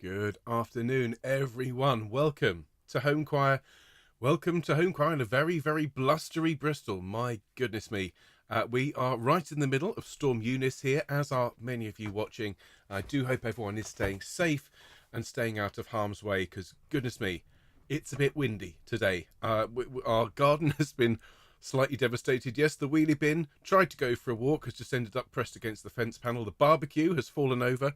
Good afternoon, everyone. Welcome to Homechoir. Welcome to Homechoir in a very, very blustery Bristol. My goodness me. We are right in the middle of Storm Eunice here, as are many of you watching. I do hope everyone is staying safe and staying out of harm's way, because goodness me, it's a bit windy today. Our garden has been slightly devastated. Yes, the wheelie bin tried to go for a walk, has just ended up pressed against the fence panel. The barbecue has fallen over.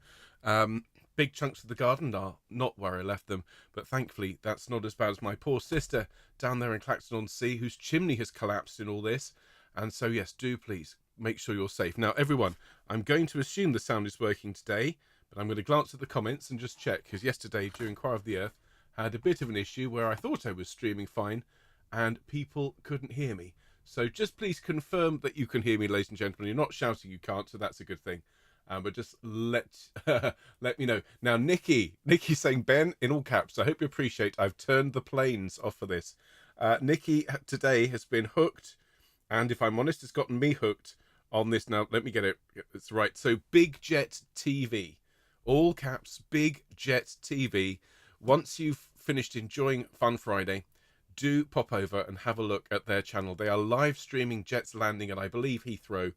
Big chunks of the garden are not where I left them, but thankfully that's not as bad as my poor sister down there in Clacton-on-Sea, whose chimney has collapsed in all this. And so yes, do please make sure you're safe. Now everyone, I'm going to assume the sound is working today, but I'm going to glance at the comments and just check, because yesterday during Choir of the Earth had a bit of an issue where I thought I was streaming fine and people couldn't hear me. So just please confirm that you can hear me, ladies and gentlemen. You're not shouting you can't, so that's a good thing. But just let me know. Now, Nikki's saying, Ben, in all caps, I hope you appreciate I've turned the planes off for this. Nikki today has been hooked, and if I'm honest, it's gotten me hooked on this. Now, let me get it's right. So, Big Jet TV, all caps, Big Jet TV. Once you've finished enjoying Fun Friday, do pop over and have a look at their channel. They are live streaming jets landing at, I believe, Heathrow.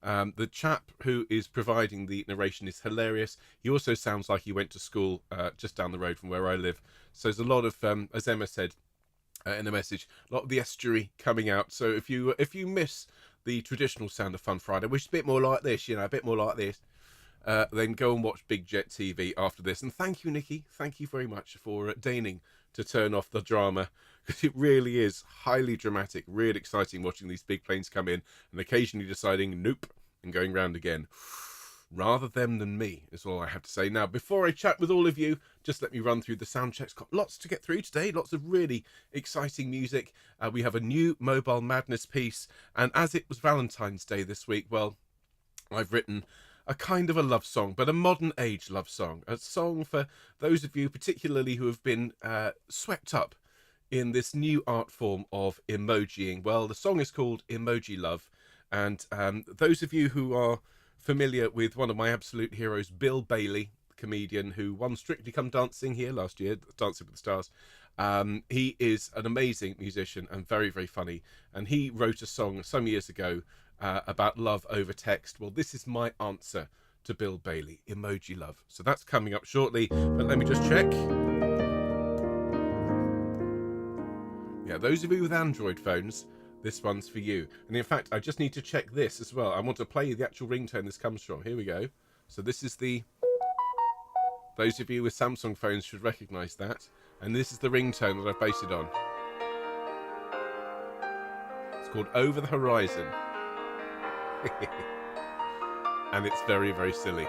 The chap who is providing the narration is hilarious. He also sounds like he went to school just down the road from where I live. So there's a lot of, as Emma said in the message, a lot of the estuary coming out. So if you miss the traditional sound of Fun Friday, which is a bit more like this, a bit more like this, then go and watch Big Jet TV after this. And thank you, Nikki. Thank you very much for deigning to turn off the drama, because it really is highly dramatic, really exciting watching these big planes come in and occasionally deciding nope and going round again. Rather them than me is all I have to say. Now, before I chat with all of you, just let me run through the sound checks. Got lots to get through today, lots of really exciting music. We have a new Mobile Madness piece, and as it was Valentine's Day this week, well, I've written a kind of a love song, but a modern age love song. A song for those of you particularly who have been swept up in this new art form of emojiing. Well, the song is called Emoji Love, and those of you who are familiar with one of my absolute heroes, Bill Bailey, the comedian who won Strictly Come Dancing here last year, Dancing with the Stars, he is an amazing musician and very, very funny, and he wrote a song some years ago about love over text. Well, this is my answer to Bill Bailey, Emoji Love. So that's coming up shortly, but let me just check. Yeah, those of you with Android phones, this one's for you. And in fact, I just need to check this as well. I want to play the actual ringtone this comes from. Here we go. So this is those of you with Samsung phones should recognize that. And this is the ringtone that I've based it on. It's called Over the Horizon. And it's very, very silly.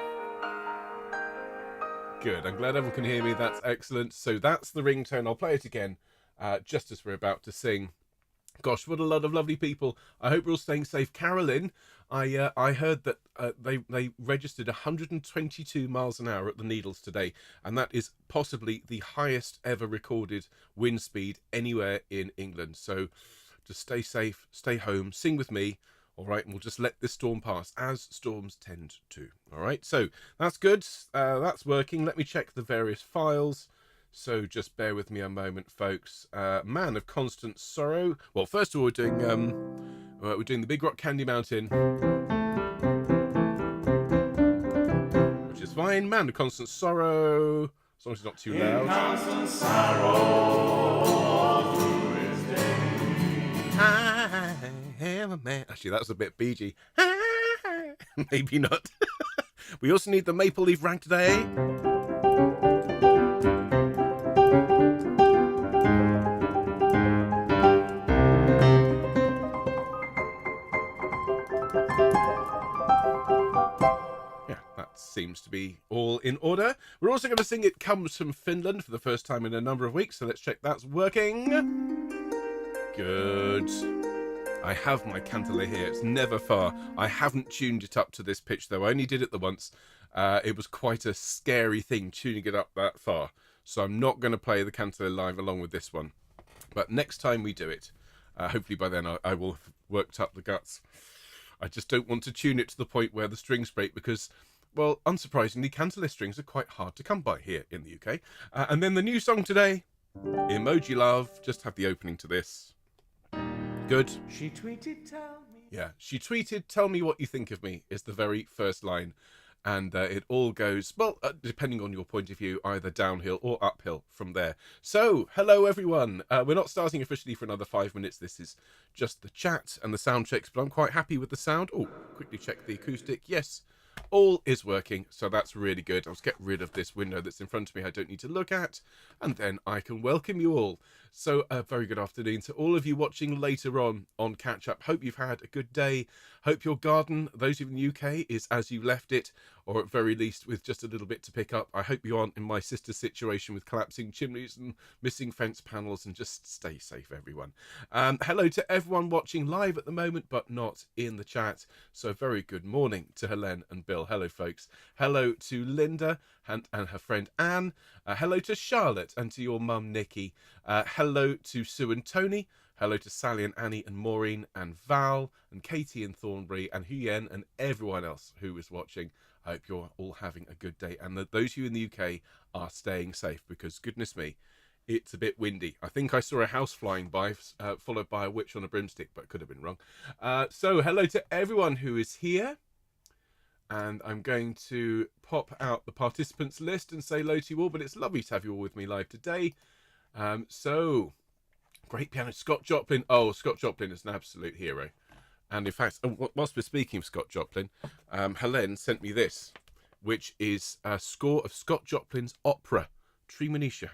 Good, I'm glad everyone can hear me. That's excellent. So that's the ringtone. I'll play it again just as we're about to sing. Gosh, what a lot of lovely people. I hope you're all staying safe. Carolyn, I heard that they registered 122 miles an hour at the Needles today, and that is possibly the highest ever recorded wind speed anywhere in England. So just stay safe, stay home, sing with me. All right, and we'll just let this storm pass, as storms tend to. All right, so that's good. That's working. Let me check the various files. So just bear with me a moment, folks. Man of Constant Sorrow. Well, first of all, we're doing the Big Rock Candy Mountain, which is fine. Man of Constant Sorrow, as long as it's not too loud. Constant sorrow through his day. I am a man. Actually, that was a bit Bee Gee. Maybe not. We also need the Maple Leaf Rag today. Seems to be all in order. We're also going to sing It Comes from Finland for the first time in a number of weeks, so let's check that's working. Good. I have my cantilever here. It's never far. I haven't tuned it up to this pitch, though. I only did it the once. It was quite a scary thing tuning it up that far, so I'm not going to play the cantilever live along with this one. But next time we do it, hopefully by then I will have worked up the guts. I just don't want to tune it to the point where the strings break, because well, unsurprisingly, Cantaloupe strings are quite hard to come by here in the UK. And then the new song today, Emoji Love. Just have the opening to this. Good. She tweeted, tell me. Yeah, she tweeted, "Tell me what you think of me," is the very first line. And it all goes, well, depending on your point of view, either downhill or uphill from there. So, hello everyone. We're not starting officially for another 5 minutes. This is just the chat and the sound checks, but I'm quite happy with the sound. Oh, quickly check the acoustic. Yes, all is working, so that's really good. I'll just get rid of this window that's in front of me I don't need to look at, and then I can welcome you all. So a very good afternoon to all of you watching later on Catch Up. Hope you've had a good day. Hope your garden, those of you in the UK, is as you left it, or at very least with just a little bit to pick up. I hope you aren't in my sister's situation with collapsing chimneys and missing fence panels, and just stay safe, everyone. Hello to everyone watching live at the moment, but not in the chat. So very good morning to Helene and Bill. Hello, folks. Hello to Linda and her friend Anne. Hello to Charlotte and to your mum, Nikki. Hello to Sue and Tony. Hello to Sally and Annie and Maureen and Val and Katie and Thornbury and Huyen and everyone else who is watching. I hope you're all having a good day, and that those of you in the UK are staying safe, because goodness me, it's a bit windy. I think I saw a house flying by, followed by a witch on a broomstick, but could have been wrong. So hello to everyone who is here. And I'm going to pop out the participants list and say hello to you all, but it's lovely to have you all with me live today. So, great piano, Scott Joplin. Oh, Scott Joplin is an absolute hero. And in fact, whilst we're speaking of Scott Joplin, Helene sent me this, which is a score of Scott Joplin's opera, Tremonisha.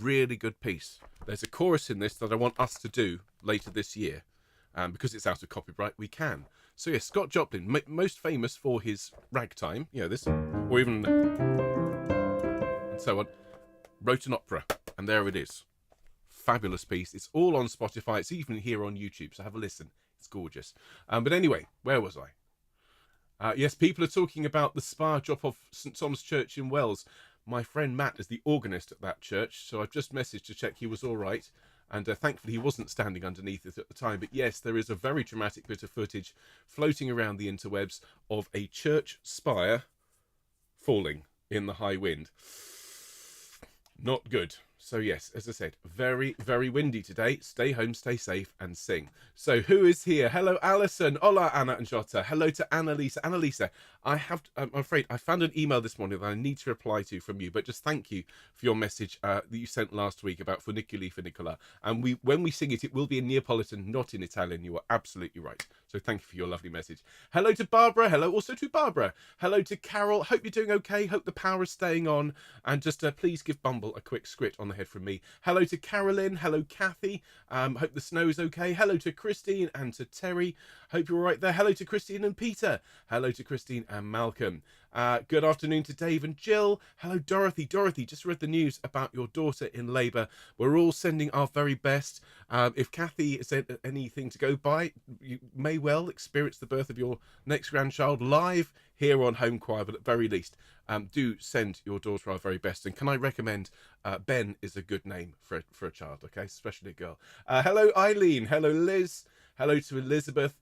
Really good piece. There's a chorus in this that I want us to do later this year. Because it's out of copyright, we can. So yes, Scott Joplin, most famous for his ragtime, you know, this, or even, and so on, wrote an opera, and there it is. Fabulous piece. It's all on Spotify. It's even here on YouTube, so have a listen. It's gorgeous. But anyway, where was I? Yes, people are talking about the spire drop off St Thomas Church in Wells. My friend Matt is the organist at that church, so I've just messaged to check he was all right. And thankfully he wasn't standing underneath it at the time. But yes, there is a very dramatic bit of footage floating around the interwebs of a church spire falling in the high wind. Not good. So yes, as I said, very, very windy today. Stay home, stay safe, and sing. So who is here? Hello, Alison. Hola, Anna and Jota. Hello to Annalisa. Annalisa, I'm afraid I found an email this morning that I need to reply to from you, but just thank you for your message that you sent last week about Funiculi Funicola. And when we sing it, it will be in Neapolitan, not in Italian. You are absolutely right. So thank you for your lovely message. Hello to Barbara. Hello also to Barbara. Hello to Carol. Hope you're doing okay. Hope the power is staying on. And just please give Bumble a quick squit on the head from me. Hello to Carolyn. Hello, Kathy. Hope the snow is okay. Hello to Christine and to Terry. Hope you're all right there. Hello to Christine and Peter. Hello to Christine and Malcolm. Good afternoon to Dave and Jill. Hello, Dorothy. Dorothy, just read the news about your daughter in labour. We're all sending our very best. If Kathy said anything to go by, you may well experience the birth of your next grandchild live here on Homechoir, but at very least, do send your daughter our very best. And can I recommend Ben is a good name for a child, okay? Especially a girl. Hello, Eileen. Hello, Liz. Hello to Elizabeth.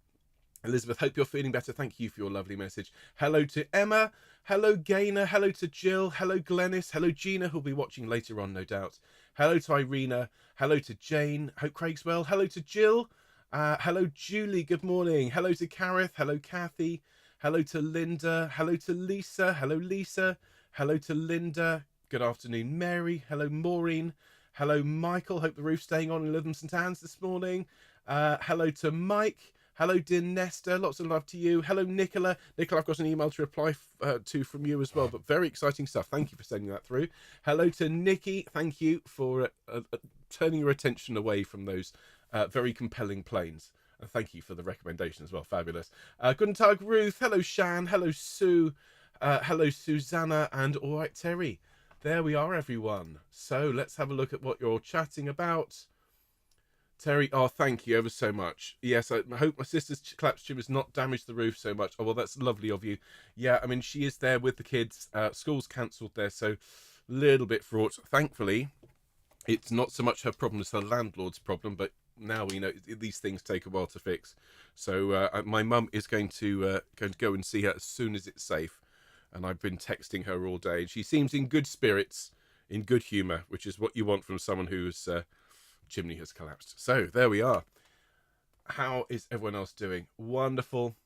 Elizabeth, hope you're feeling better. Thank you for your lovely message. Hello to Emma. Hello, Gaynor. Hello to Jill. Hello, Glennis. Hello, Gina, who'll be watching later on, no doubt. Hello to Irina. Hello to Jane. Hope Craig's well. Hello to Jill. Hello, Julie. Good morning. Hello to Gareth. Hello, Kathy. Hello to Linda. Hello to Lisa. Hello, Lisa. Hello to Linda. Good afternoon, Mary. Hello, Maureen. Hello, Michael. Hope the roof's staying on in Lytham St Anne's this morning. Hello to Mike. Hello, dear Nesta. Lots of love to you. Hello, Nicola. Nicola, I've got an email to reply to from you as well, but very exciting stuff. Thank you for sending that through. Hello to Nikki. Thank you for turning your attention away from those very compelling planes. Thank you for the recommendation as well. Fabulous. Guten Tag, Ruth. Hello, Shan. Hello, Sue. Hello, Susanna. And all right, Terry. There we are, everyone. So let's have a look at what you're chatting about. Terry, oh, thank you ever so much. Yes, I hope my sister's collapsed gym has not damaged the roof so much. Oh, well, that's lovely of you. Yeah, I mean, she is there with the kids. School's cancelled there, so a little bit fraught. Thankfully, it's not so much her problem as her landlord's problem, but now we know these things take a while to fix. So my mum is going to go and see her as soon as it's safe. And I've been texting her all day. She seems in good spirits, in good humour, which is what you want from someone whose chimney has collapsed. So there we are. How is everyone else doing? Wonderful.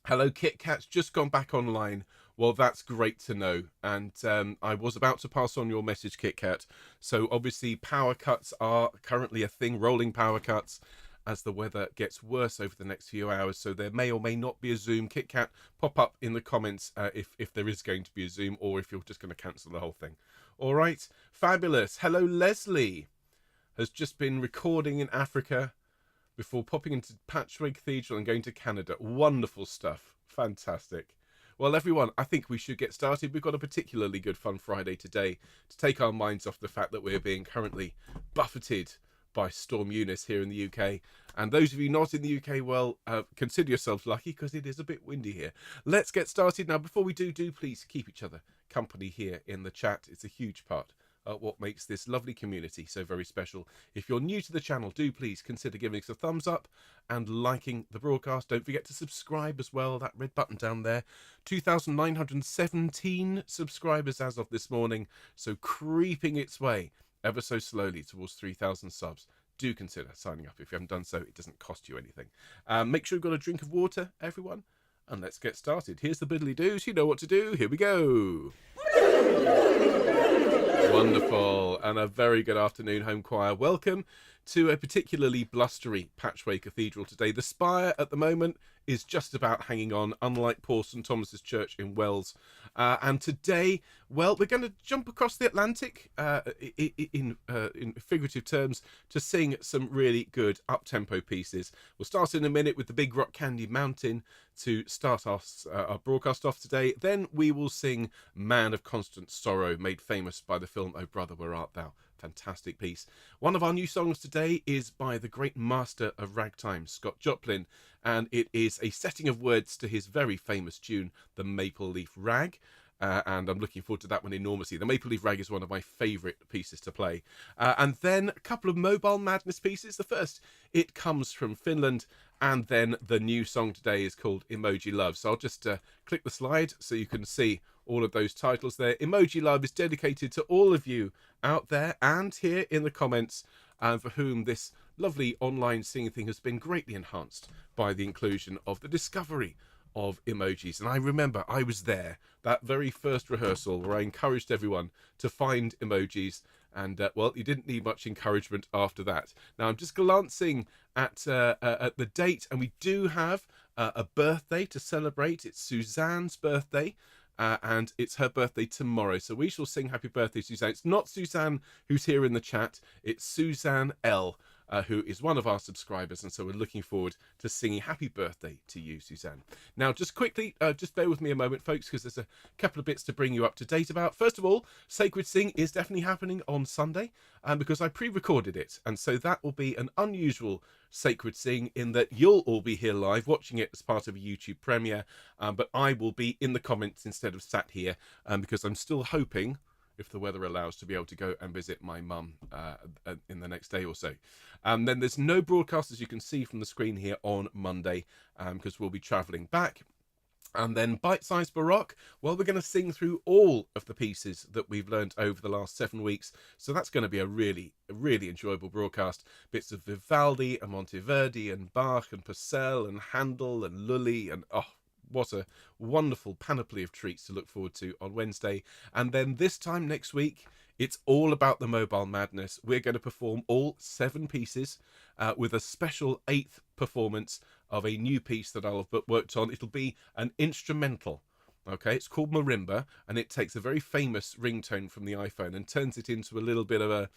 Hello, Kit Kat's just gone back online. Well, that's great to know. And I was about to pass on your message, Kit Kat. So obviously power cuts are currently a thing, rolling power cuts, as the weather gets worse over the next few hours. So there may or may not be a Zoom. Kit Kat, pop up in the comments if there is going to be a Zoom, or if you're just going to cancel the whole thing. All right, fabulous. Hello, Leslie. Has just been recording in Africa before popping into Patchway Cathedral and going to Canada. Wonderful stuff. Fantastic. Well, everyone, I think we should get started. We've got a particularly good Fun Friday today to take our minds off the fact that we're being currently buffeted by Storm Eunice here in the UK. And those of you not in the UK, well, consider yourselves lucky because it is a bit windy here. Let's get started. Now, before we do please keep each other company here in the chat. It's a huge part what makes this lovely community so very special. If you're new to the channel, do please consider giving us a thumbs up and liking the broadcast. Don't forget to subscribe as well, that red button down there. 2,917 subscribers as of this morning, so creeping its way ever so slowly towards 3,000 subs. Do consider signing up if you haven't done so. It doesn't cost you anything. Make sure you've got a drink of water, everyone, and let's get started. Here's the biddly doos. You know what to do. Here we go. Wonderful, and a very good afternoon, Homechoir. Welcome to a particularly blustery Patchway Cathedral today. The spire at the moment is just about hanging on, unlike poor St Thomas's Church in Wells. And today, well, we're going to jump across the Atlantic in figurative terms to sing some really good up-tempo pieces. We'll start in a minute with the Big Rock Candy Mountain to start our broadcast off today. Then we will sing Man of Constant Sorrow, made famous by the film Oh Brother, Where Art Thou? Fantastic piece. One of our new songs today is by the great master of ragtime, Scott Joplin, and it is a setting of words to his very famous tune, The Maple Leaf Rag. And I'm looking forward to that one enormously. The Maple Leaf Rag is one of my favourite pieces to play. And then a couple of Mobile Madness pieces. The first, It Comes from Finland, and then the new song today is called Emoji Love. So I'll just click the slide so you can see all of those titles there. Emoji Love is dedicated to all of you out there and here in the comments, for whom this lovely online singing thing has been greatly enhanced by the inclusion of the discovery of emojis. And I remember I was there, that very first rehearsal where I encouraged everyone to find emojis, and well, you didn't need much encouragement after that. Now I'm just glancing at the date, and we do have a birthday to celebrate. It's Suzanne's birthday. And it's her birthday tomorrow, so we shall sing happy birthday, Suzanne. It's not Suzanne who's here in the chat, it's Suzanne L, who is one of our subscribers, and so we're looking forward to singing happy birthday to you, Suzanne. Now, just quickly, just bear with me a moment, folks, because there's a couple of bits to bring you up to date about. First of all, Sacred Sing is definitely happening on Sunday, because I pre-recorded it, and so that will be an unusual Sacred Sing in that you'll all be here live watching it as part of a YouTube premiere, but I will be in the comments instead of sat here, because I'm still hoping, if the weather allows, to be able to go and visit my mum in the next day or so. Then there's no broadcast, as you can see from the screen here, on Monday, because we'll be travelling back. And then Bite Size Baroque, well, we're going to sing through all of the pieces that we've learned over the last 7 weeks. So that's going to be a really enjoyable broadcast. Bits of Vivaldi and Monteverdi and Bach and Purcell and Handel and Lully, and oh, what a wonderful panoply of treats to look forward to on Wednesday. And then this time next week, it's all about the Mobile Madness. We're going to perform all 7 pieces with a special 8th performance of a new piece that I'll have worked on. It'll be an instrumental. Okay, it's called Marimba, and it takes a very famous ringtone from the iPhone and turns it into a little bit of a,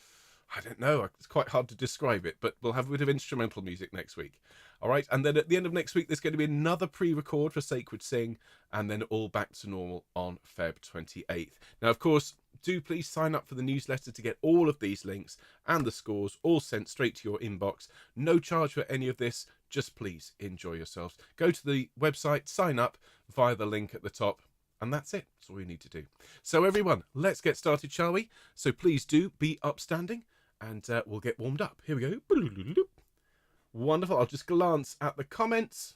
I don't know, it's quite hard to describe it, but we'll have a bit of instrumental music next week. All right, and then at the end of next week, there's going to be another pre-record for Sacred Sing, and then all back to normal on Feb 28th. Now, of course, do please sign up for the newsletter to get all of these links and the scores all sent straight to your inbox. No charge for any of this, just please enjoy yourselves. Go to the website, sign up via the link at the top, and that's it. That's all you need to do. So everyone, let's get started, shall we? So please do be upstanding, and we'll get warmed up. Here we go. Wonderful. I'll just glance at the comments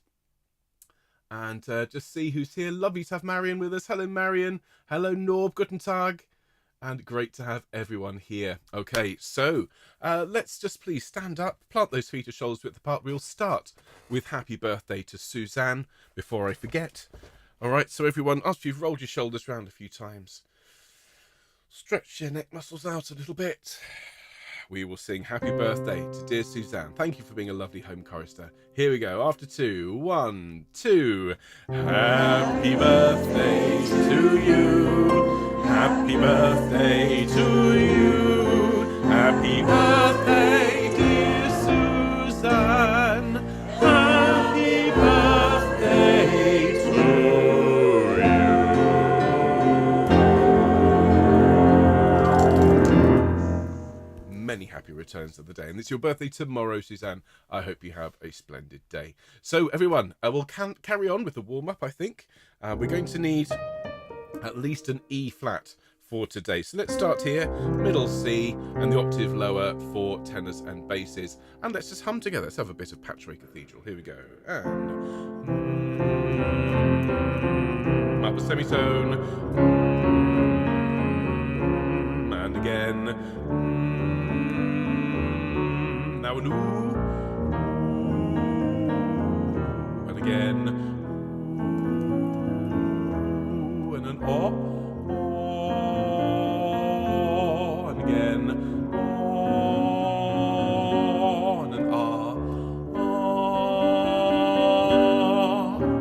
and just see who's here. Lovely to have Marion with us. Hello, Marion. Hello, Norb. Guten Tag. And great to have everyone here. Okay, so let's just please stand up, plant those feet as shoulders width apart. We'll start with happy birthday to Suzanne before I forget. All right, so everyone, after you've rolled your shoulders round a few times, stretch your neck muscles out a little bit. We will sing happy birthday to dear Suzanne. Thank you for being a lovely home chorister. Here we go. After 2, 1, 2. Happy birthday to you. Happy birthday to you. Happy birthday, dear Suzanne. Happy birthday to you. Many happy returns of the day. And it's your birthday tomorrow, Suzanne. I hope you have a splendid day. So, everyone, we'll carry on with the warm-up, I think. We're going to need at least an E flat for today. So let's start here, middle C, and the octave lower for tenors and basses. And let's just hum together. Let's have a bit of Patchway Cathedral. Here we go. And up the semitone. And again. Now an ooh. And again. And an oh. And again. Oh. And an ah.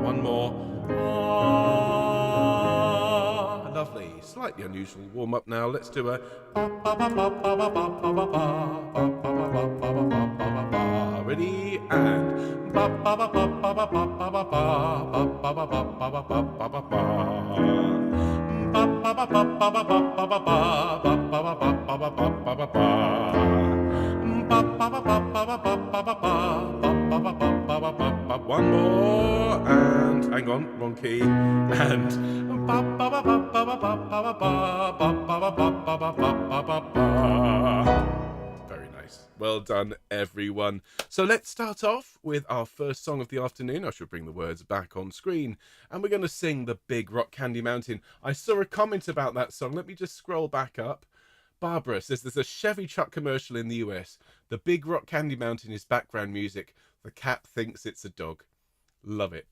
One more. Ah. Lovely. Slightly unusual warm up now. Let's do a ready and one more and hang on, wrong key and very nice. Well done, everyone. So let's start off with our first song of the afternoon. I should bring the words back on screen. And we're going to sing The Big Rock Candy Mountain. I saw a comment about that song. Let me just scroll back up. Barbara says there's a Chevy truck commercial in the US. The Big Rock Candy Mountain is background music. The cat thinks it's a dog. Love it.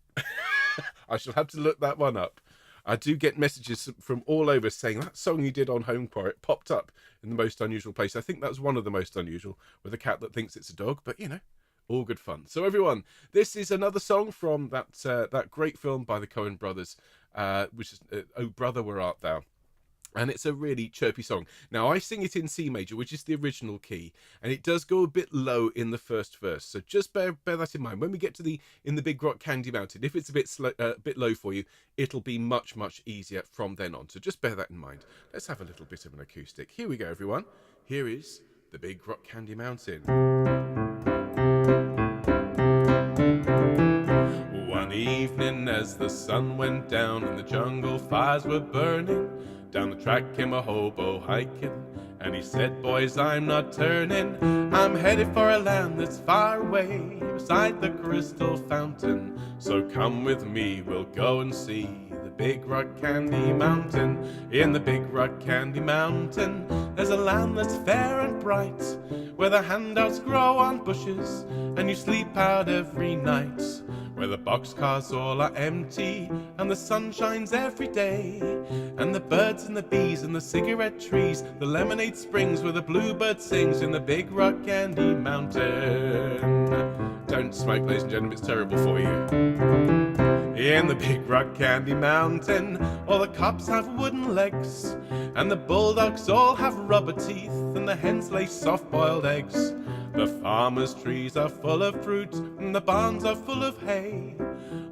I shall have to look that one up. I do get messages from all over saying that song you did on Homechoir, it popped up in the most unusual place. I think that was one of the most unusual, with a cat that thinks it's a dog, but you know, all good fun. So everyone, this is another song from that great film by the Coen brothers, which is Oh Brother, Where Art Thou? And it's a really chirpy song. Now, I sing it in C major, which is the original key, and it does go a bit low in the first verse. So just bear that in mind. When we get to in the Big Rock Candy Mountain, if it's a bit low for you, it'll be much, much easier from then on. So just bear that in mind. Let's have a little bit of an acoustic. Here we go, everyone. Here is the Big Rock Candy Mountain. One evening as the sun went down and the jungle fires were burning, down the track came a hobo hiking, and he said, boys, I'm not turning. I'm headed for a land that's far away, beside the crystal fountain. So come with me, we'll go and see the Big Rock Candy Mountain. In the Big Rock Candy Mountain, there's a land that's fair and bright, where the handouts grow on bushes, and you sleep out every night, where the boxcars all are empty, and the sun shines every day, and the birds and the bees and the cigarette trees, the lemonade springs where the bluebird sings in the Big Rock Candy Mountain. Don't smoke, ladies and gentlemen, it's terrible for you. In the Big Rock Candy Mountain, all the cops have wooden legs, and the bulldogs all have rubber teeth, and the hens lay soft-boiled eggs. The farmers' trees are full of fruit, and the barns are full of hay.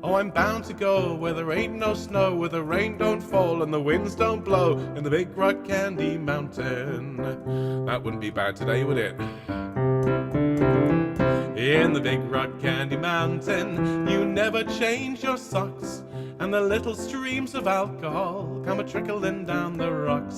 Oh, I'm bound to go where there ain't no snow, where the rain don't fall and the winds don't blow, in the Big Rock Candy Mountain. That wouldn't be bad today, would it? In the Big Rock Candy Mountain, you never change your socks, and the little streams of alcohol come a-trickling down the rocks.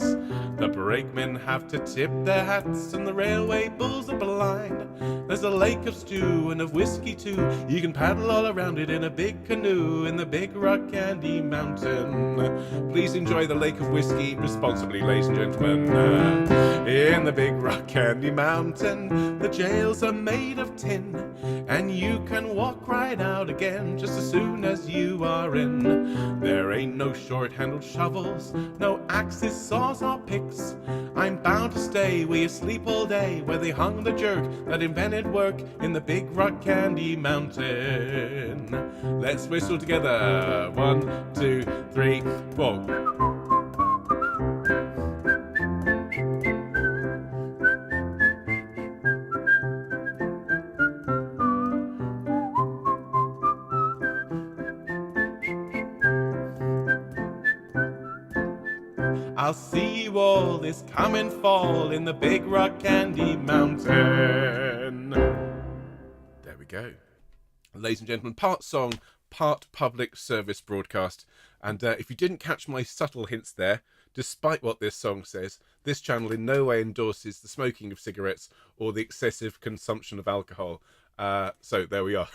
The brakemen have to tip their hats, and the railway bulls are blind. There's a lake of stew and of whiskey too. You can paddle all around it in a big canoe in the Big Rock Candy Mountain. Please enjoy the lake of whiskey responsibly, ladies and gentlemen. In the Big Rock Candy Mountain, the jails are made of tin, and you can walk right out again just as soon as you are in. There ain't no short-handled shovels, no axes, saws or picks. I'm bound to stay where you sleep all day, where they hung the jerk that invented work in the Big Rock Candy Mountain. Let's whistle together. 1, 2, 3, 4. I'll see you all this coming fall in the Big Rock Candy Mountain. There we go. Ladies and gentlemen, part song, part public service broadcast. And if you didn't catch my subtle hints there, despite what this song says, this channel in no way endorses the smoking of cigarettes or the excessive consumption of alcohol. So there we are.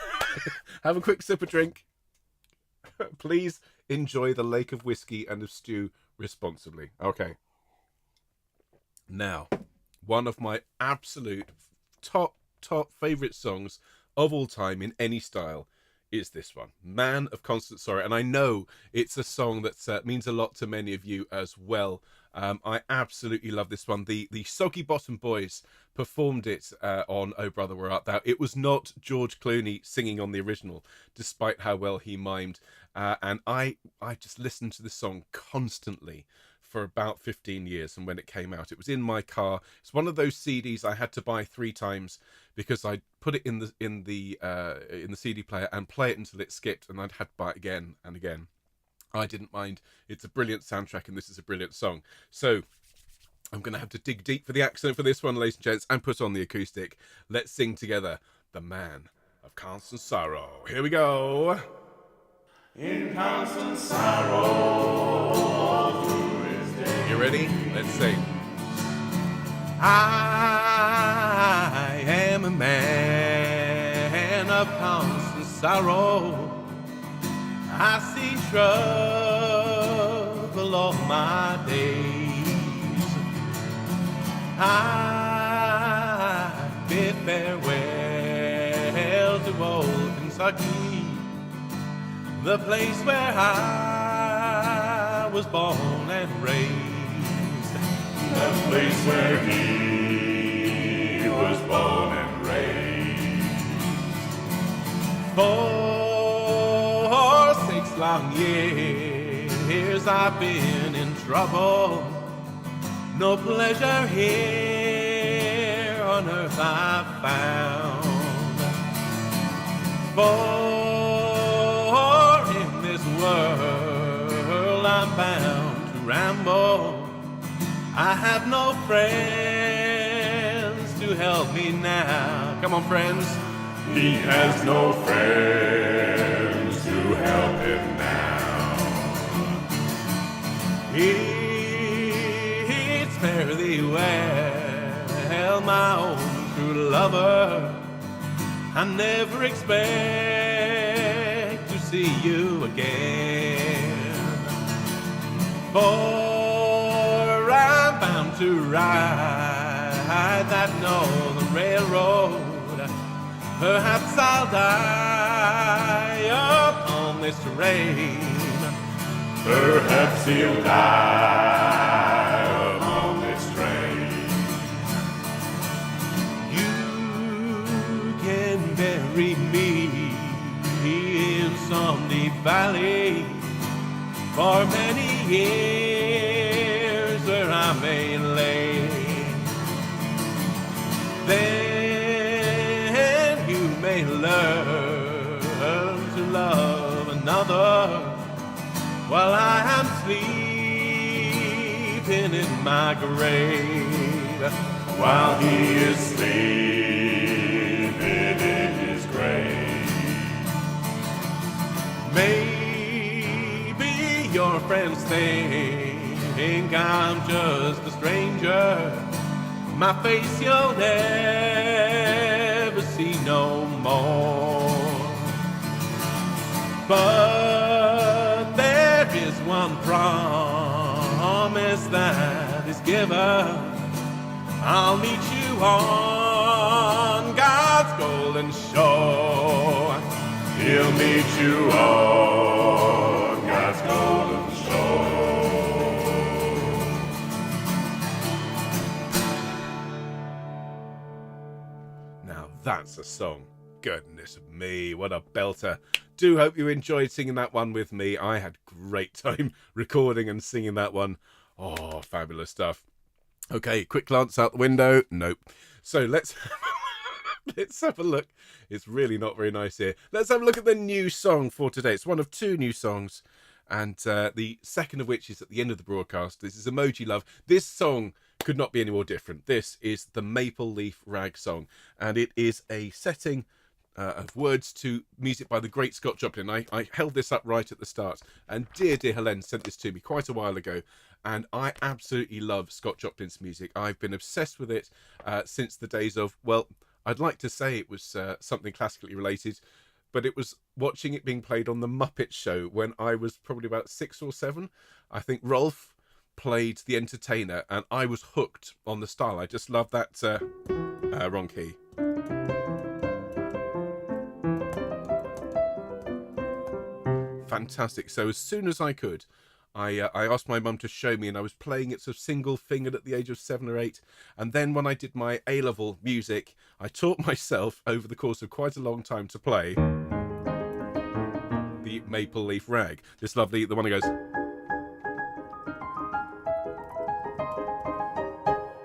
Have a quick sip of drink. Please enjoy the lake of whiskey and of stew responsibly. Okay. Now, one of my absolute top favourite songs of all time in any style is this one, Man of Constant Sorrow. And I know it's a song that means a lot to many of you as well. I absolutely love this one. The Soggy Bottom Boys performed it on Oh Brother Where Art Thou. It was not George Clooney singing on the original, despite how well he mimed. And I just listened to this song constantly for about 15 years. And when it came out, it was in my car. It's one of those CDs I had to buy 3 times because I put it in the CD player and play it until it skipped, and I'd had to buy it again and again. I didn't mind. It's a brilliant soundtrack, and this is a brilliant song. So I'm going to have to dig deep for the accent for this one, ladies and gents, and put on the acoustic. Let's sing together, The Man of Constant Sorrow. Here we go. In constant sorrow through his day. You ready? Let's sing. I am a man of constant sorrow. I see trouble all my days. I bid farewell to old Kentucky, the place where I was born and raised. The place where he was born and raised. For 6 long years I've been in trouble. No pleasure here on earth I've found. For in this world I'm bound to ramble. I have no friends to help me now. Come on, friends. He has no friends to help him now. It's fare thee well, my own true lover. I never expect to see you again, for I'm bound to ride that northern railroad. Perhaps I'll die upon this train. Perhaps he'll die upon this train. You can bury me in some deep valley for many years where I may lay. Then you may learn to love another while I am sleeping in my grave. While he is sleeping in his grave. May friends think I'm just a stranger. My face you'll never see no more. But there is one promise that is given. I'll meet you on God's golden shore. He'll meet you on God's golden shore. Now that's a song. Goodness me, what a belter. Do hope you enjoyed singing that one with me. I had great time recording and singing that one. Oh, fabulous stuff. Okay, quick glance out the window. Nope. So let's have a look. It's really not very nice here. Let's have a look at the new song for today. It's one of two new songs, and the second of which is at the end of the broadcast. This is Emoji Love. This song could not be any more different. This is the Maple Leaf Rag song, and it is a setting of words to music by the great Scott Joplin. I held this up right at the start, and dear Helene sent this to me quite a while ago, and I absolutely love Scott Joplin's music. I've been obsessed with it since the days of, well, I'd like to say it was something classically related, but it was watching it being played on the Muppet Show when I was probably about 6 or 7. I think Rolf played the entertainer, and I was hooked on the style. I just love that wrong key. Fantastic. So as soon as I could, I asked my mum to show me, and I was playing it sort of single fingered at the age of 7 or 8. And then when I did my A-level music, I taught myself over the course of quite a long time to play the Maple Leaf Rag. This lovely, the one that goes,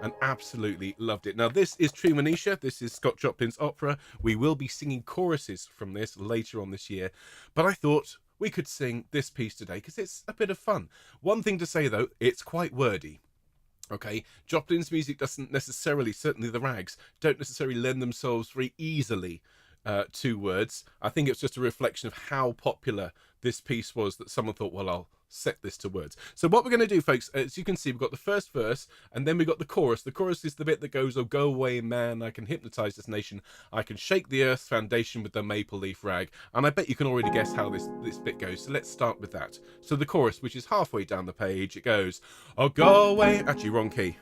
and absolutely loved it. Now this is Treemonisha. This is Scott Joplin's opera. We will be singing choruses from this later on this year, but I thought we could sing this piece today because it's a bit of fun. One thing to say though, it's quite wordy. Okay, Joplin's music doesn't necessarily, certainly the rags, don't necessarily lend themselves very easily to words. I think it's just a reflection of how popular this piece was that someone thought, well, I'll set this to words. So what we're going to do, folks, as you can see, we've got the first verse, and then we've got the chorus. The chorus is the bit that goes, oh, go away, man, I can hypnotize this nation. I can shake the earth's foundation with the maple leaf rag. And I bet you can already guess how this bit goes. So let's start with that. So the chorus, which is halfway down the page, it goes, oh, go away. Actually, wrong key.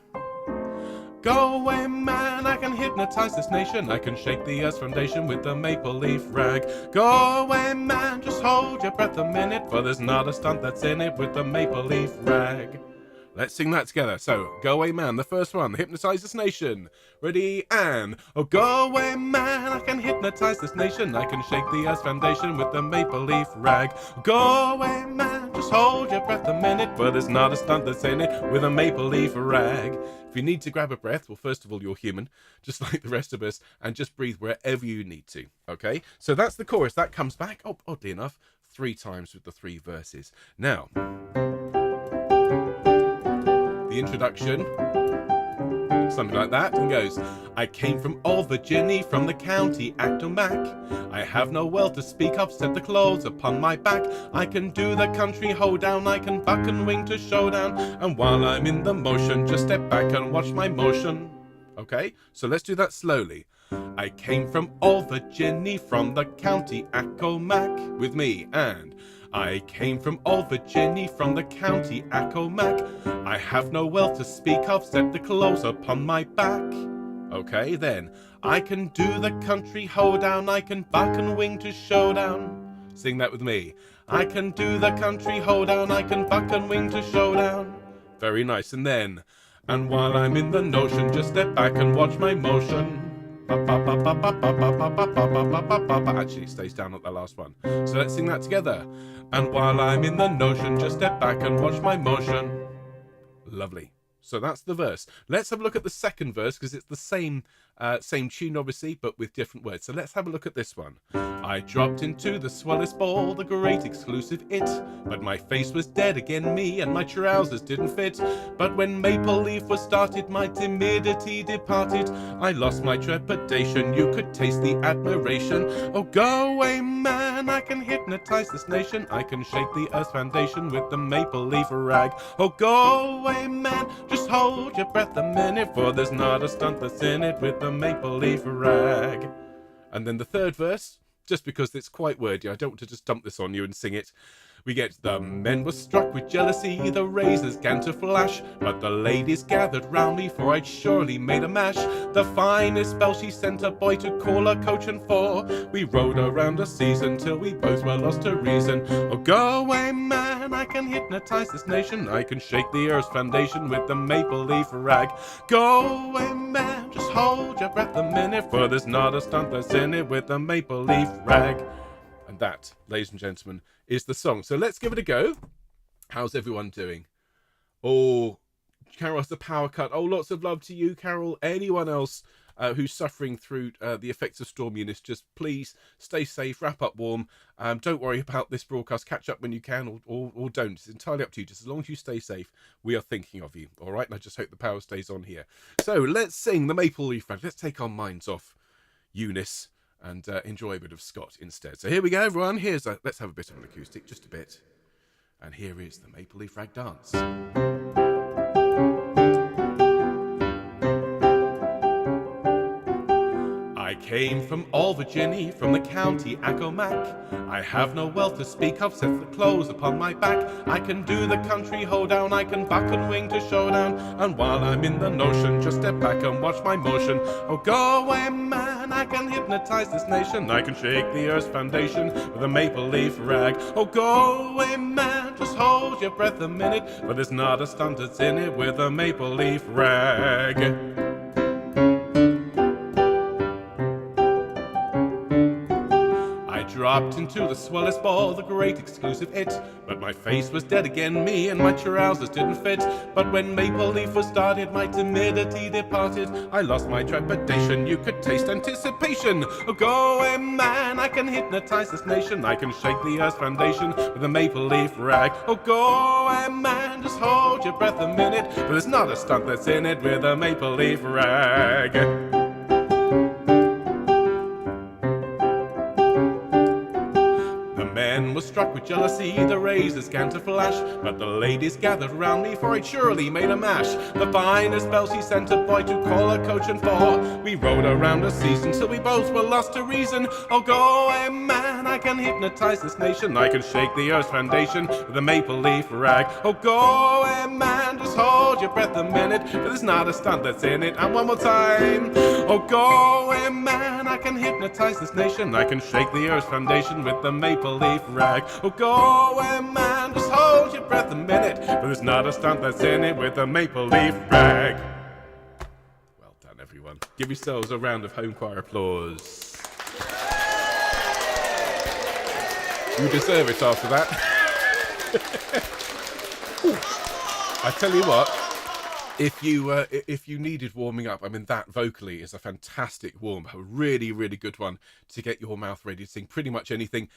Go away, man, I can hypnotize this nation. I can shake the earth's foundation with the maple leaf rag. Go away, man, just hold your breath a minute, for there's not a stunt that's in it with the maple leaf rag. Let's sing that together. So, go away, man, the first one, hypnotize this nation. Ready, and, oh, go away, man, I can hypnotize this nation. I can shake the earth's foundation with the maple leaf rag. Go away, man, just hold your breath a minute, for there's not a stunt that's in it with a maple leaf rag. If you need to grab a breath, well, first of all, you're human, just like the rest of us, and just breathe wherever you need to, okay? So that's the chorus. That comes back, oh, oddly enough, 3 times with the 3 verses. Now, the introduction, something like that, and goes, I came from old Virginia, from the county Accomack. I have no wealth to speak of, set the clothes upon my back. I can do the country hoedown, I can buck and wing to showdown. And while I'm in the motion, just step back and watch my motion. Okay, so let's do that slowly. I came from old Virginia, from the county Accomack. With me, and I came from old Virginia, from the county Accomack. I have no wealth to speak of, set the clothes upon my back. Okay, then, I can do the country hoedown, I can buck and wing to showdown. Sing that with me. I can do the country hoedown, I can buck and wing to showdown. Very nice, and then, and while I'm in the notion, just step back and watch my motion. Actually, it stays down at the last one. So let's sing that together. And while I'm in the notion, just step back and watch my motion. Lovely. So that's the verse. Let's have a look at the second verse because it's the same tune, obviously, but with different words. So let's have a look at this one. I dropped into the swellest ball, the great exclusive it, but my face was dead again, me, and my trousers didn't fit. But when Maple Leaf was started, my timidity departed. I lost my trepidation, you could taste the admiration. Oh, go away, man, I can hypnotize this nation. I can shake the earth's foundation with the Maple Leaf rag. Oh, go away, man, just hold your breath a minute, for there's not a stunt that's in it with the Maple Leaf rag. And then the third verse, just because it's quite wordy, I don't want to just dump this on you and sing it. We get the men were struck with jealousy, the razors gan to flash, but the ladies gathered round me, for I'd surely made a mash. The finest belle she sent a boy to call her coach and four. We rode around a season till we both were lost to reason. Oh, go away, man, I can hypnotize this nation. I can shake the earth's foundation with the Maple Leaf rag. Go away, man, just hold your breath a minute, for there's not a stunt that's in it with the Maple Leaf rag. And that, ladies and gentlemen, is the song. So let's give it a go. How's everyone doing? Oh, Carol has the power cut. Oh, lots of love to you, Carol. Anyone else who's suffering through the effects of Storm Eunice, just please stay safe, wrap up warm. Don't worry about this broadcast. Catch up when you can or don't. It's entirely up to you. Just as long as you stay safe, we are thinking of you. All right? And I just hope the power stays on here. So let's sing the Maple Leaf Rag. Let's take our minds off Eunice and enjoy a bit of Scott instead. So here we go, everyone. Let's have a bit of an acoustic, just a bit. And here is the Maple Leaf Rag Dance. I came from all Virginia, from the county Accomack. I have no wealth to speak of, set the clothes upon my back. I can do the country hoedown, I can buck and wing to showdown. And while I'm in the notion, just step back and watch my motion. Oh, go away, man, I can hypnotize this nation. I can shake the earth's foundation with a Maple Leaf rag. Oh, go away, man, just hold your breath a minute, but there's not a stunt that's in it with a Maple Leaf rag. Dropped into the swellest ball, the great exclusive it, but my face was dead again, me, and my trousers didn't fit. But when Maple Leaf was started, my timidity departed. I lost my trepidation, you could taste anticipation. Oh, go away, man, I can hypnotize this nation. I can shake the earth's foundation with a Maple Leaf rag. Oh, go away, man, just hold your breath a minute, but there's not a stunt that's in it with a Maple Leaf rag. Was struck with jealousy, the razors gan to flash, but the ladies gathered round me, for I'd surely made a mash. The finest belle she sent a boy to call her coach and four. We rode around a season till we both were lost to reason. Oh, go away, man, I can hypnotize this nation. I can shake the earth's foundation with a Maple Leaf rag. Oh, go away, man, just hold your breath a minute, but there's not a stunt that's in it. And one more time. Oh, go away, man, I can hypnotize this nation. I can shake the earth's foundation with the Maple Leaf rag. Oh, go away, man, just hold your breath a minute, but there's not a stunt that's in it with a Maple Leaf rag. Well done, everyone. Give yourselves a round of Homechoir applause. You deserve it after that. I tell you what, if you needed warming up, I mean, that vocally is a fantastic warm, a really, really good one to get your mouth ready to sing pretty much anything.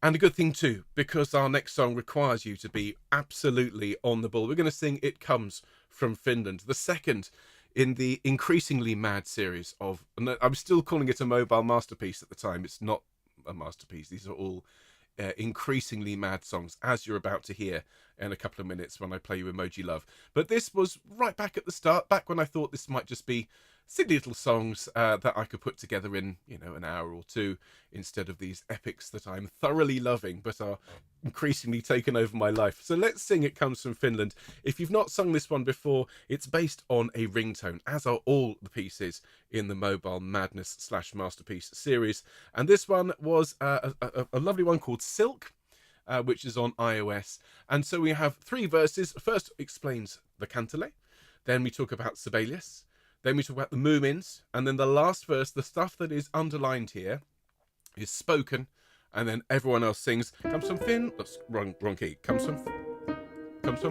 And a good thing too, because our next song requires you to be absolutely on the ball. We're going to sing It Comes from Finland, the second in the increasingly mad series of, and I'm still calling it a mobile masterpiece at the time. It's not a masterpiece. These are all increasingly mad songs, as you're about to hear in a couple of minutes when I play you Emoji Love. But this was right back at the start, back when I thought this might just be silly little songs that I could put together in, an hour or two, instead of these epics that I'm thoroughly loving but are increasingly taken over my life. So let's sing It Comes from Finland. If you've not sung this one before, it's based on a ringtone, as are all the pieces in the Mobile Madness / Masterpiece series. And this one was a lovely one called Silk, which is on iOS. And so we have 3 verses. First explains the Cantalet, then we talk about Sibelius, then we talk about the Moomins, and then the last verse, the stuff that is underlined here, is spoken, and then everyone else sings. Comes from wrong key. Comes from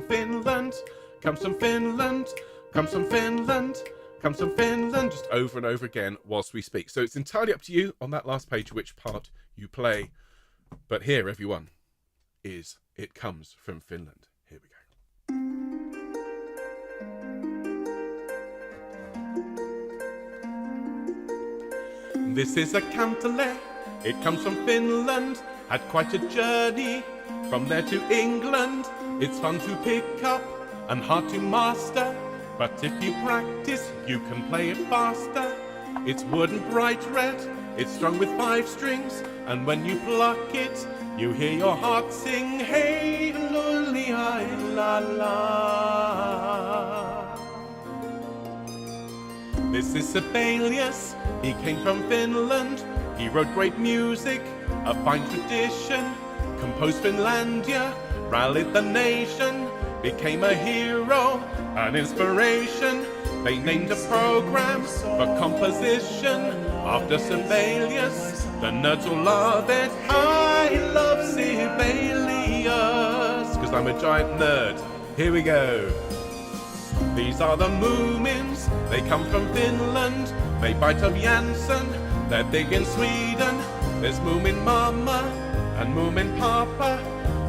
Finland. Comes from Finland. comes from Finland, comes from Finland, just over and over again whilst we speak. So it's entirely up to you on that last page which part you play. But here, everyone, is It Comes from Finland. Here we go. This is a cantilé, it comes from Finland, had quite a journey from there to England. It's fun to pick up and hard to master, but if you practice, you can play it faster. It's wooden bright red, it's strung with 5 strings, and when you pluck it, you hear your heart sing, hey, lully, la la. This is Sibelius, he came from Finland. He wrote great music, a fine tradition. Composed Finlandia, rallied the nation, became a hero, an inspiration. They named a program for composition after Sibelius. The nerds will love it. I love Sibelius, because I'm a giant nerd. Here we go. These are the Moomins, they come from Finland, made by Tom Jansson, they're big in Sweden. There's Moomin Mama and Moomin Papa,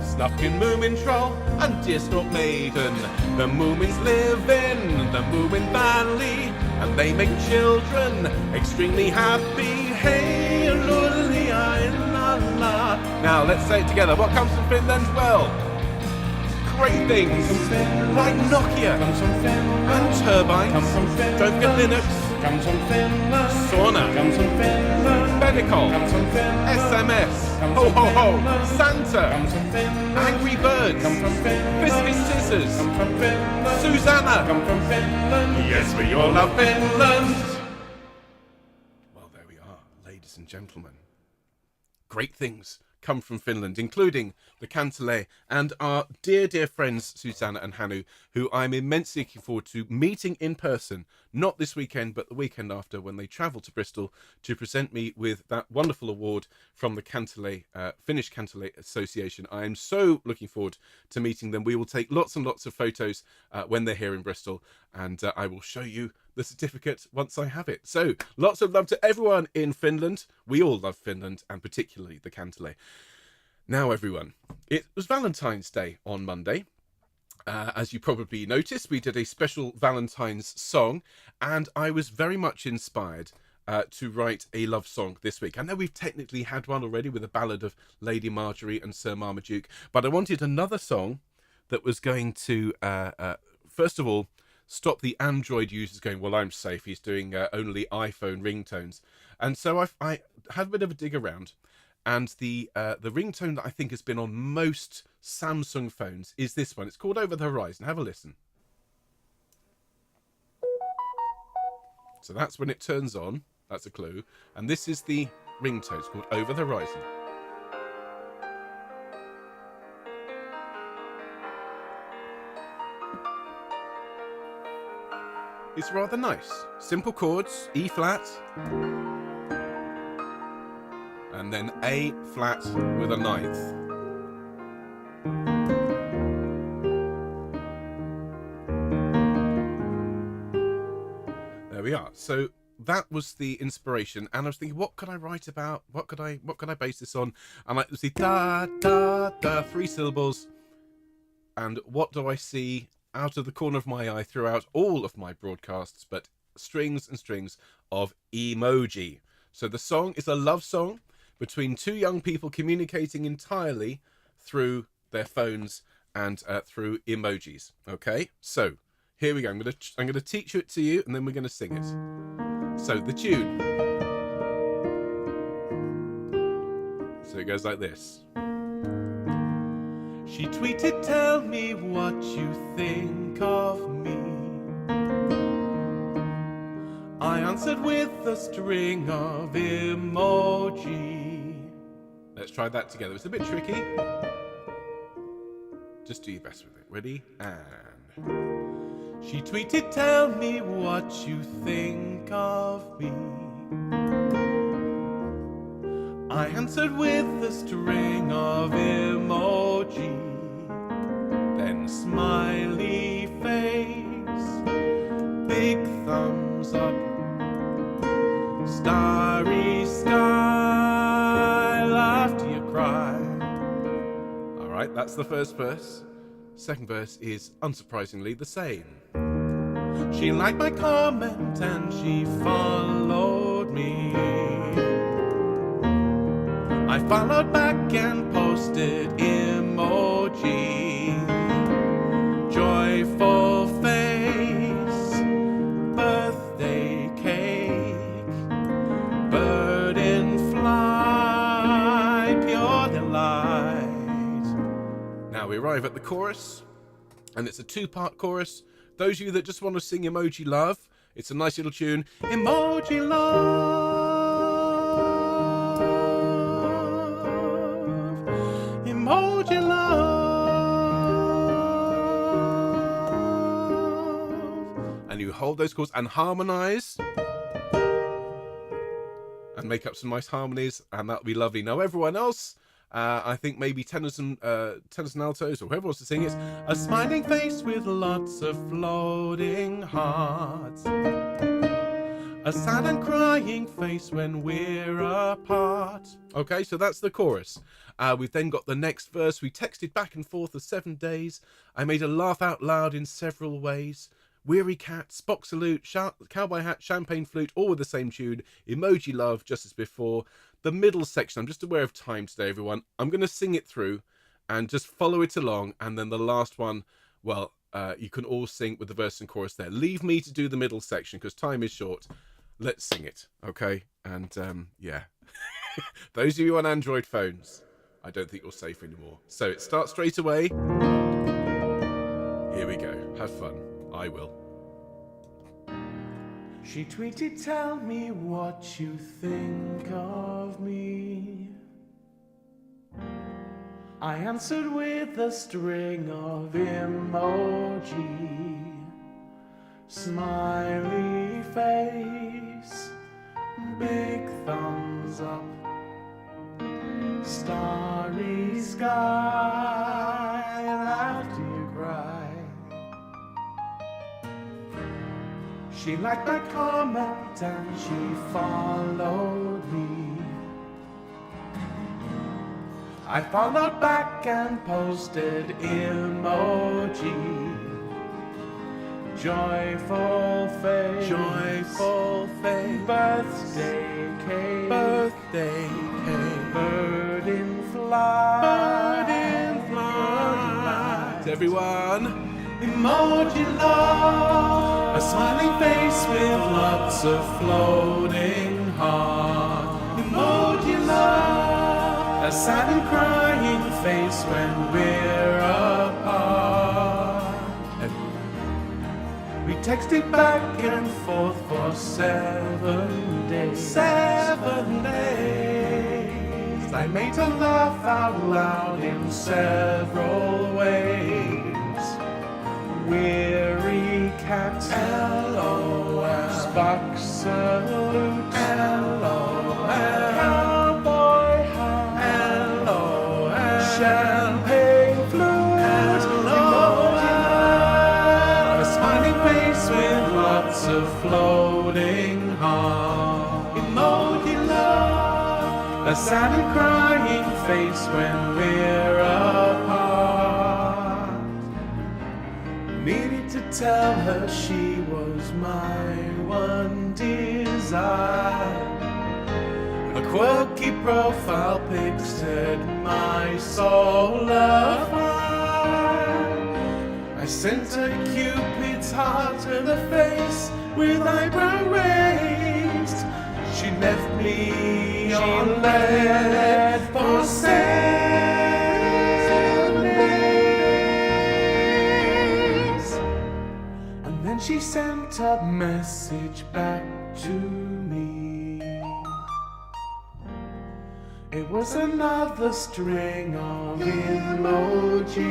Snufkin Moomin Troll and Deerstalk Maiden. The Moomins live in the Moomin Valley, and they make children extremely happy. Hey, lully, la la. Now let's say it together. What comes from Finland? Well, great things like Nokia and turbines. Don't forget Linux. Comes from Finland. Sauna. Comes from Finland. Medical. Comes from Finland. SMS. Comes Ho from ho ho. Finland. Santa. Comes from Finland. Angry Birds. Comes from Finland. Biscuit Scissors. Comes from Finland. Susanna. Come from Finland. Yes, we all love Finland. Well, there we are, ladies and gentlemen. Great things come from Finland, including the cantilé and our dear, dear friends Susanna and Hannu, who I'm immensely looking forward to meeting in person, not this weekend, but the weekend after, when they travel to Bristol to present me with that wonderful award from the Cantilé, Finnish Cantilé Association. I am so looking forward to meeting them. We will take lots and lots of photos when they're here in Bristol, and I will show you the certificate once I have it. So lots of love to everyone in Finland. We all love Finland, and particularly the Cantilé. Now, everyone, it was Valentine's Day on Monday. As you probably noticed, we did a special Valentine's song, and I was very much inspired to write a love song this week. I know we've technically had one already with a ballad of Lady Marjory and Sir Marmaduke, but I wanted another song that was going to, first of all, stop the Android users going, well, I'm safe, he's doing only iPhone ringtones. And so I had a bit of a dig around, and the ringtone that I think has been on most Samsung phones is this one. It's called Over the Horizon. Have a listen. So that's when it turns on. That's a clue. And this is the ringtone. It's called Over the Horizon. It's rather nice. Simple chords, E flat, and then A flat with a ninth. There we are. So that was the inspiration, and I was thinking, what could I write about? What could I base this on? And it was the da da da, 3 syllables. And what do I see out of the corner of my eye throughout all of my broadcasts, but strings and strings of emoji. So the song is a love song between 2 young people communicating entirely through their phones and through emojis. Okay, so here we go. I'm gonna teach it to you, and then we're gonna sing it. So the tune. So it goes like this. She tweeted, tell me what you think of me. I answered with a string of emoji. Let's try that together. It's a bit tricky. Just do your best with it. Ready? And she tweeted, tell me what you think of me. I answered with a string of emoji. Then smiley face. thumbs up. Starry sky, laugh till you cry. Alright, that's the first verse. Second verse is, unsurprisingly, the same. She liked my comment and she followed me. I followed back and posted emoji. Joyful face, birthday cake, bird in fly, pure delight. Now we arrive at the chorus, and it's a two-part chorus. Those of you that just want to sing Emoji Love, it's a nice little tune. Emoji Love, Emoji Love. And you hold those chords and harmonize and make up some nice harmonies, and that'll be lovely. Now everyone else, I think maybe tenors and altos, or whoever wants to sing it. A smiling face with lots of floating hearts. A sad and crying face when we're apart. Okay, so that's the chorus. We've then got the next verse. We texted back and forth for 7 days. I made a laugh out loud in several ways. Weary cat, Spock salute, cowboy hat, champagne flute, all with the same tune. Emoji Love, just as before. The middle section, I'm just aware of time today, everyone. I'm going to sing it through and just follow it along. And then the last one, well, you can all sing with the verse and chorus there. Leave me to do the middle section because time is short. Let's sing it, okay? And yeah, those of you on Android phones, I don't think you're safe anymore. So it starts straight away. Here we go. Have fun. I will. She tweeted, tell me what you think of me. I answered with a string of emoji. Smiley face, big thumbs up, starry sky, laugh till you cry. She liked my comment and she followed me. I followed back and posted emoji. Joyful face, birthday cake, bird in flight, everyone. Emoji Love, a smiling face with lots of floating heart. Emoji Love, a sad and crying face when we're apart. We texted back and forth for 7 days. 7 days. I made her laugh out loud in several ways. Weary cat, LOL. Spock salute, LOL. Cowboy hat, LOL. Champagne flute, LOL. A smiling face with lots of floating heart. Emoji Love, a sad and crying face when we're apart. Needed to tell her she was my one desire. A quirky profile pic set my soul afire. I sent her Cupid's heart to the face with eyebrow raised. She left me on lead for 7 days. And then she sent a message back to me. It was another string of emoji.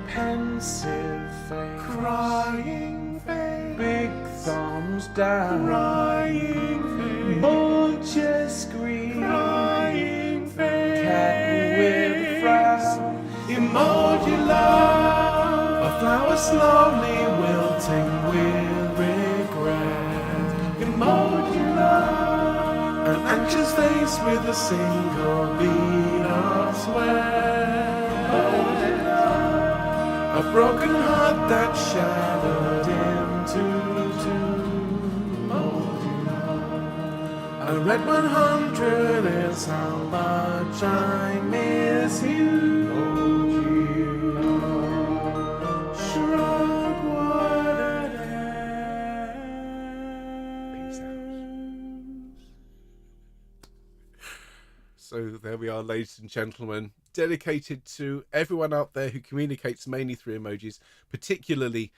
Pensive face, crying face, big thumbs down, crying face, vulture scream, crying face, cat with frown, emoji love, a flower slowly wilting, weary puncture's face with a single bead of sweat. A broken heart that shattered into two. I read 100 is how much I miss you. Shrug what it is. Peace out. So there we are, ladies and gentlemen, dedicated to everyone out there who communicates mainly through emojis, particularly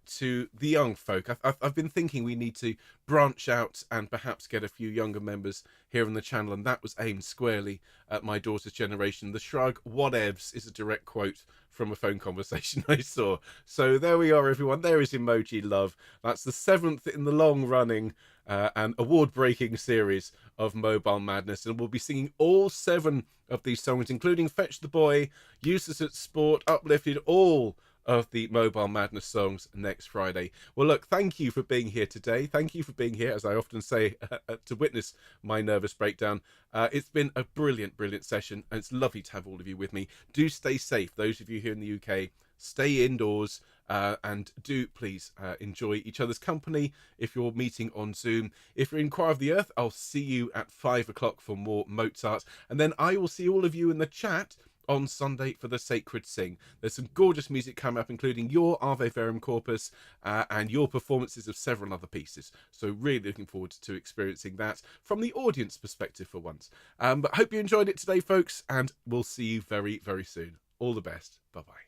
to the young folk. I've been thinking we need to branch out and perhaps get a few younger members here on the channel, and that was aimed squarely at my daughter's generation. The shrug whatevs is a direct quote from a phone conversation I saw. So there we are, everyone. There is Emoji Love. That's the 7th in the long running and award-breaking series of Mobile Madness, and we'll be singing all 7 of these songs, including Fetch the Boy, Useless at Sport, Uplifted, all of the Mobile Madness songs next Friday. Well, look, thank you for being here today. Thank you for being here, as I often say, to witness my nervous breakdown. It's been a brilliant, brilliant session, and it's lovely to have all of you with me. Do stay safe. Those of you here in the UK, stay indoors, and do please enjoy each other's company if you're meeting on Zoom. If you're in Choir of the Earth, I'll see you at 5 o'clock for more Mozart, and then I will see all of you in the chat on Sunday for the Sacred Sing. There's some gorgeous music coming up, including your Ave Verum Corpus and your performances of several other pieces. So really looking forward to experiencing that from the audience perspective for once. But hope you enjoyed it today, folks, and we'll see you very, very soon. All the best. Bye-bye.